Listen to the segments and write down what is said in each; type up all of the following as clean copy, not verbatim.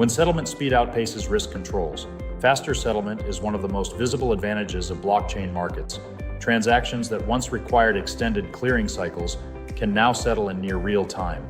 When settlement speed outpaces risk controls, faster settlement is one of the most visible advantages of blockchain markets. Transactions that once required extended clearing cycles can now settle in near real time.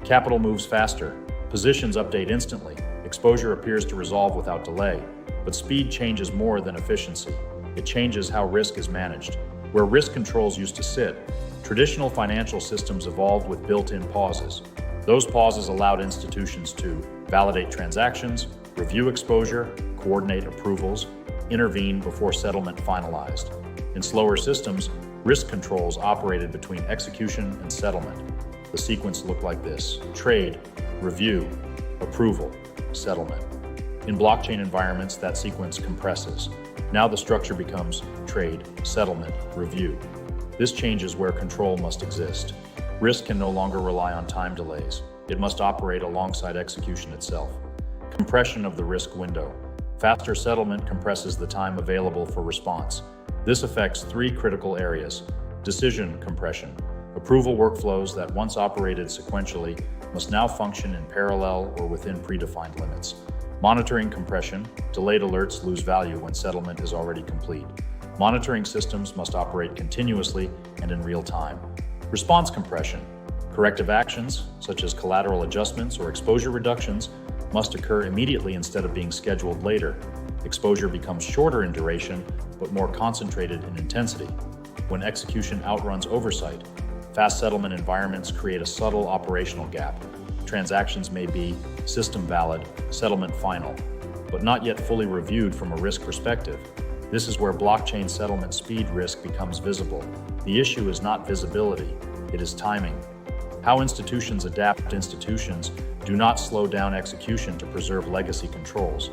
Capital moves faster, positions update instantly, exposure appears to resolve without delay, but speed changes more than efficiency. It changes how risk is managed. Where risk controls used to sit, traditional financial systems evolved with built-in pauses. Those pauses allowed institutions to validate transactions, review exposure, coordinate approvals, intervene before settlement finalized. In slower systems, risk controls operated between execution and settlement. The sequence looked like this: trade, review, approval, settlement. In blockchain environments, that sequence compresses. Now the structure becomes trade, settlement, review. This changes where control must exist. Risk can no longer rely on time delays. It must operate alongside execution itself. Compression of the risk window. Faster settlement compresses the time available for response. This affects three critical areas. Decision compression. Approval workflows that once operated sequentially must now function in parallel or within predefined limits. Monitoring compression. Delayed alerts lose value when settlement is already complete. Monitoring systems must operate continuously and in real time. Response compression. Corrective actions, such as collateral adjustments or exposure reductions, must occur immediately instead of being scheduled later. Exposure becomes shorter in duration, but more concentrated in intensity. When execution outruns oversight, fast settlement environments create a subtle operational gap. Transactions may be system valid, settlement final, but not yet fully reviewed from a risk perspective. This is where blockchain settlement speed risk becomes visible. The issue is not visibility, it is timing. How institutions adapt. Institutions do not slow down execution to preserve legacy controls.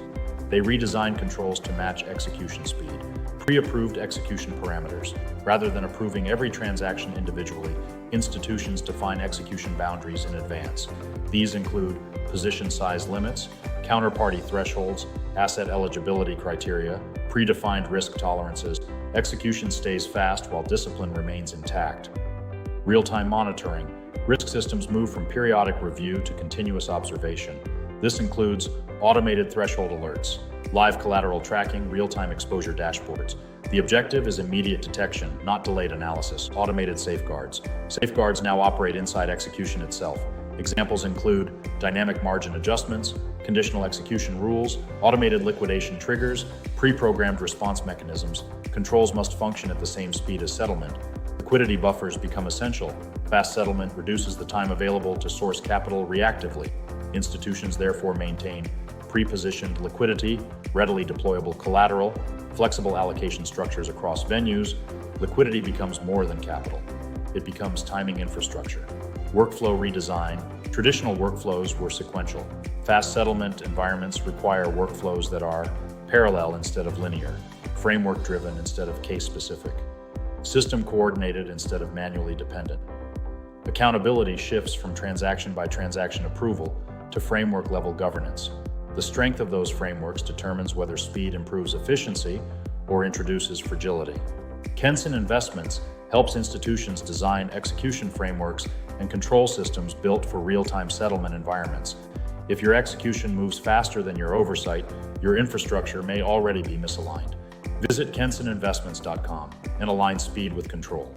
They redesign controls to match execution speed. Pre-approved execution parameters. Rather than approving every transaction individually, institutions define execution boundaries in advance. These include position size limits, counterparty thresholds, asset eligibility criteria, predefined risk tolerances. Execution stays fast while discipline remains intact. Real-time monitoring. Risk systems move from periodic review to continuous observation. This includes automated threshold alerts, live collateral tracking, real-time exposure dashboards. The objective is immediate detection, not delayed analysis. Automated safeguards. Safeguards now operate inside execution itself. Examples include dynamic margin adjustments, conditional execution rules, automated liquidation triggers, pre-programmed response mechanisms. Controls must function at the same speed as settlement. Liquidity buffers become essential. Fast settlement reduces the time available to source capital reactively. Institutions therefore maintain pre-positioned liquidity, readily deployable collateral, flexible allocation structures across venues. Liquidity becomes more than capital. It becomes timing infrastructure. Workflow redesign. Traditional workflows were sequential. Fast settlement environments require workflows that are parallel instead of linear, framework-driven instead of case-specific, system coordinated instead of manually dependent. Accountability shifts from transaction-by-transaction approval to framework-level governance. The strength of those frameworks determines whether speed improves efficiency or introduces fragility. Kenson Investments helps institutions design execution frameworks and control systems built for real-time settlement environments. If your execution moves faster than your oversight, your infrastructure may already be misaligned. Visit kensoninvestments.com and align speed with control.